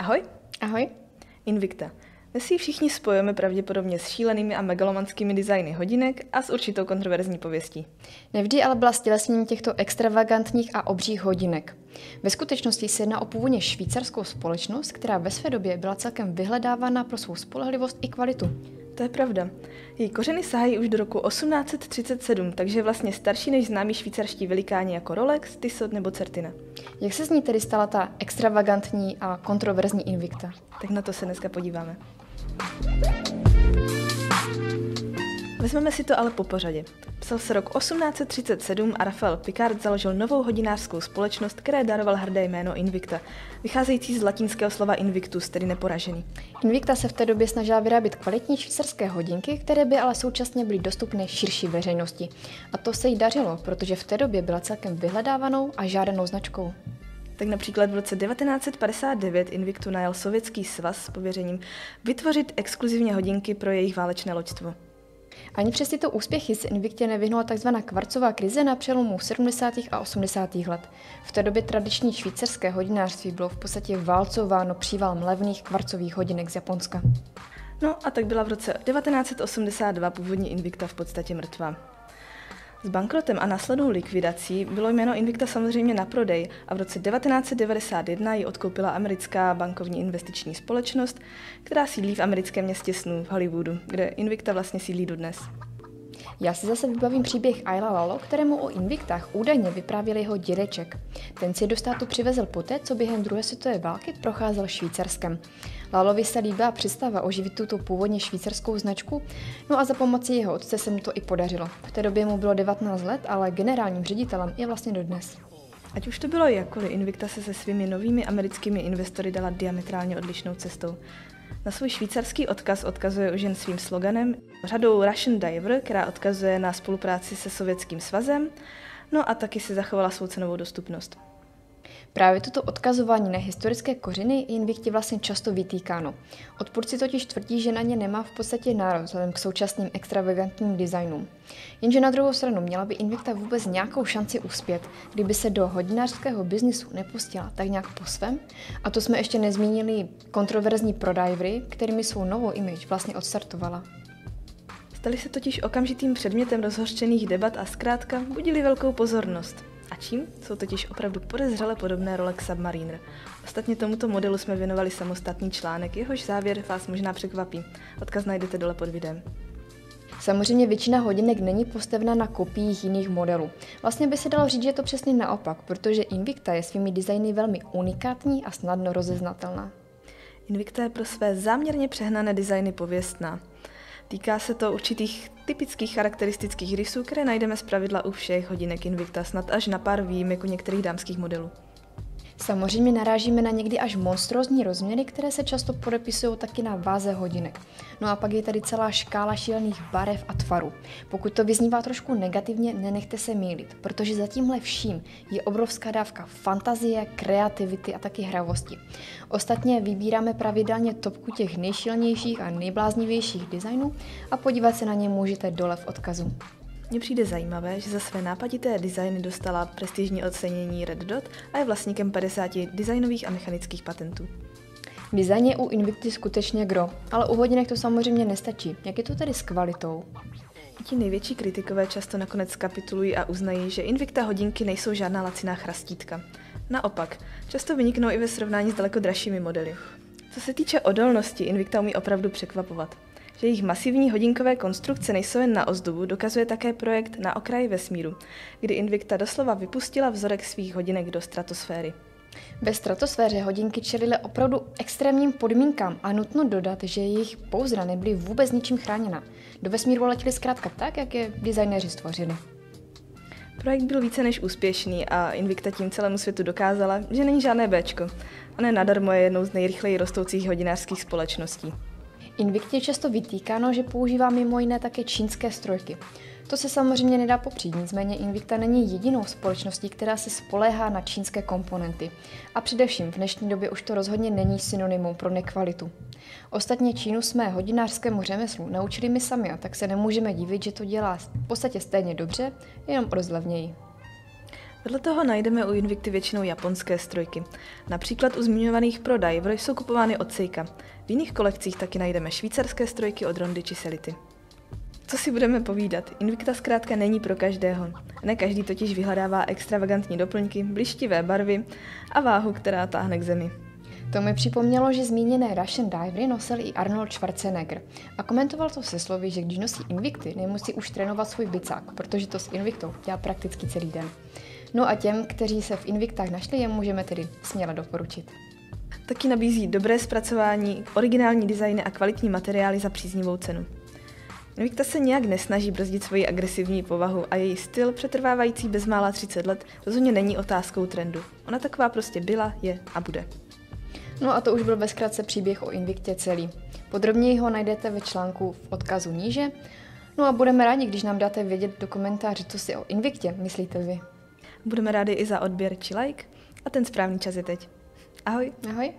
Ahoj. Ahoj. Invicta. Dnes si ji všichni spojujeme pravděpodobně s šílenými a megalomanskými designy hodinek a s určitou kontroverzní pověstí. Nevždy ale byla stělesněním těchto extravagantních a obřích hodinek. Ve skutečnosti se jedná o původně švýcarskou společnost, která ve své době byla celkem vyhledávána pro svou spolehlivost i kvalitu. To je pravda. Její kořeny sahají už do roku 1837, takže je vlastně starší než známí švýcarští velikáni jako Rolex, Tissot nebo Certina. Jak se z ní tedy stala ta extravagantní a kontroverzní Invicta? Tak na to se dneska podíváme. Vezmeme si to ale po pořadě. Psal se rok 1837 a Raphael Picard založil novou hodinářskou společnost, které daroval hrdé jméno Invicta, vycházející z latinského slova invictus, tedy neporažený. Invicta se v té době snažila vyrábět kvalitní švýcarské hodinky, které by ale současně byly dostupné širší veřejnosti. A to se jí dařilo, protože v té době byla celkem vyhledávanou a žádanou značkou. Tak například v roce 1959 Invictu najal Sovětský svaz s pověřením vytvořit exkluzivně hodinky pro jejich válečné loďstvo. Ani přes tyto úspěchy se Invictě nevyhnula tzv. Kvarcová krize na přelomu 70. a 80. let. V té době tradiční švýcarské hodinářství bylo v podstatě válcováno přívalem levných kvarcových hodinek z Japonska. No a tak byla v roce 1982 původně Invicta v podstatě mrtvá. S bankrotem a následnou likvidací bylo jméno Invicta samozřejmě na prodej a v roce 1991 ji odkoupila americká bankovní investiční společnost, která sídlí v americkém městě snů v Hollywoodu, kde Invicta vlastně sídlí dodnes. Já si zase vybavím příběh Aila Lalo, kterému o Invictách údajně vyprávěl jeho dědeček. Ten si do státu přivezl poté, co během druhé světové války procházel Švýcarskem. Lalovi se líbila představa oživit tuto původně švýcarskou značku, no a za pomoci jeho otce se mu to i podařilo. V té době mu bylo 19 let, ale generálním ředitelem je vlastně dodnes. Ať už to bylo jakkoliv, Invicta se svými novými americkými investory dala diametrálně odlišnou cestou. Na svůj švýcarský odkaz odkazuje už jen svým sloganem, řadou Russian Diver, která odkazuje na spolupráci se Sovětským svazem, no a taky si zachovala svou cenovou dostupnost. Právě toto odkazování na historické kořeny je Invictě vlastně často vytýkáno. Odpůrci totiž tvrdí, že na ně nemá v podstatě nárok vzhledem k současným extravagantním designům. Jenže na druhou stranu měla by Invicta vůbec nějakou šanci uspět, kdyby se do hodinářského biznisu nepustila tak nějak po svém. A to jsme ještě nezmínili kontroverzní prodajvry, kterými svou novou image vlastně odstartovala. Stali se totiž okamžitým předmětem rozhořčených debat a zkrátka budili velkou pozornost. A čím? Jsou totiž opravdu podezřele podobné Rolex Submariner. Ostatně tomuto modelu jsme věnovali samostatný článek, jehož závěr vás možná překvapí. Odkaz najdete dole pod videem. Samozřejmě většina hodinek není postavena na kopiích jiných modelů. Vlastně by se dalo říct, že je to přesně naopak, protože Invicta je svými designy velmi unikátní a snadno rozeznatelná. Invicta je pro své záměrně přehnané designy pověstná. Týká se to určitých typických charakteristických rysů, které najdeme zpravidla u všech hodinek Invicta, snad až na pár výjimek u některých dámských modelů. Samozřejmě narážíme na někdy až monstrózní rozměry, které se často podepisují taky na váze hodinek. No a pak je tady celá škála šílených barev a tvarů. Pokud to vyznívá trošku negativně, nenechte se mýlit, protože za tímhle vším je obrovská dávka fantazie, kreativity a taky hravosti. Ostatně vybíráme pravidelně topku těch nejšílenějších a nejbláznivějších designů a podívat se na ně můžete dole v odkazu. Mně přijde zajímavé, že za své nápadité designy dostala prestižní ocenění Red Dot a je vlastníkem 50 designových a mechanických patentů. Design je u Invicty skutečně gro, ale u hodinek to samozřejmě nestačí. Jak je to tedy s kvalitou? Ti největší kritikové často nakonec kapitulují a uznají, že Invicta hodinky nejsou žádná laciná chrastítka. Naopak, často vyniknou i ve srovnání s daleko dražšími modely. Co se týče odolnosti, Invicta umí opravdu překvapovat. Že jejich masivní hodinkové konstrukce nejsou jen na ozdobu, dokazuje také projekt Na okraji vesmíru, kdy Invicta doslova vypustila vzorek svých hodinek do stratosféry. Ve stratosféře hodinky čelily opravdu extrémním podmínkám a nutno dodat, že jejich pouzdra nebyly vůbec ničím chráněna. Do vesmíru letěly zkrátka tak, jak je designéři stvořili. Projekt byl více než úspěšný a Invicta tím celému světu dokázala, že není žádné béčko. A ne nadarmo je jednou z nejrychleji rostoucích hodinářských společností. Invictě je často vytýkáno, že používá mimo jiné také čínské strojky. To se samozřejmě nedá popřít, nicméně Invicta není jedinou společností, která se spoléhá na čínské komponenty. A především v dnešní době už to rozhodně není synonymum pro nekvalitu. Ostatně Čínu jsme hodinářskému řemeslu naučili my sami, a tak se nemůžeme divit, že to dělá v podstatě stejně dobře, jenom o dost levněji. Vedle toho najdeme u Invicty většinou japonské strojky. Například u zmiňovaných Pro Diver jsou kupovány od Seika. V jiných kolekcích taky najdeme švýcarské strojky od Rondy či Selity. Co si budeme povídat, Invicta zkrátka není pro každého. Ne každý totiž vyhledává extravagantní doplňky, blištivé barvy a váhu, která táhne k zemi. To mi připomnělo, že zmíněné Russian Divery nosil i Arnold Schwarzenegger a komentoval to se slovy, že když nosí Invicty, nemusí už trénovat svůj bicák, protože to s Invictou dělá prakticky celý den. No a těm, kteří se v Invictách našli, je můžeme tedy směle doporučit. Taky nabízí dobré zpracování, originální designy a kvalitní materiály za příznivou cenu. Invicta se nijak nesnaží brzdit svoji agresivní povahu a její styl, přetrvávající bezmála 30 let, rozhodně není otázkou trendu. Ona taková prostě byla, je a bude. No a to už byl ve zkratce příběh o Invictě celý. Podrobněji ho najdete ve článku v odkazu níže. No a budeme rádi, když nám dáte vědět do komentáři, co si o Invictě myslíte vy. Budeme rádi i za odběr či like a ten správný čas je teď. Ahoj! Ahoj!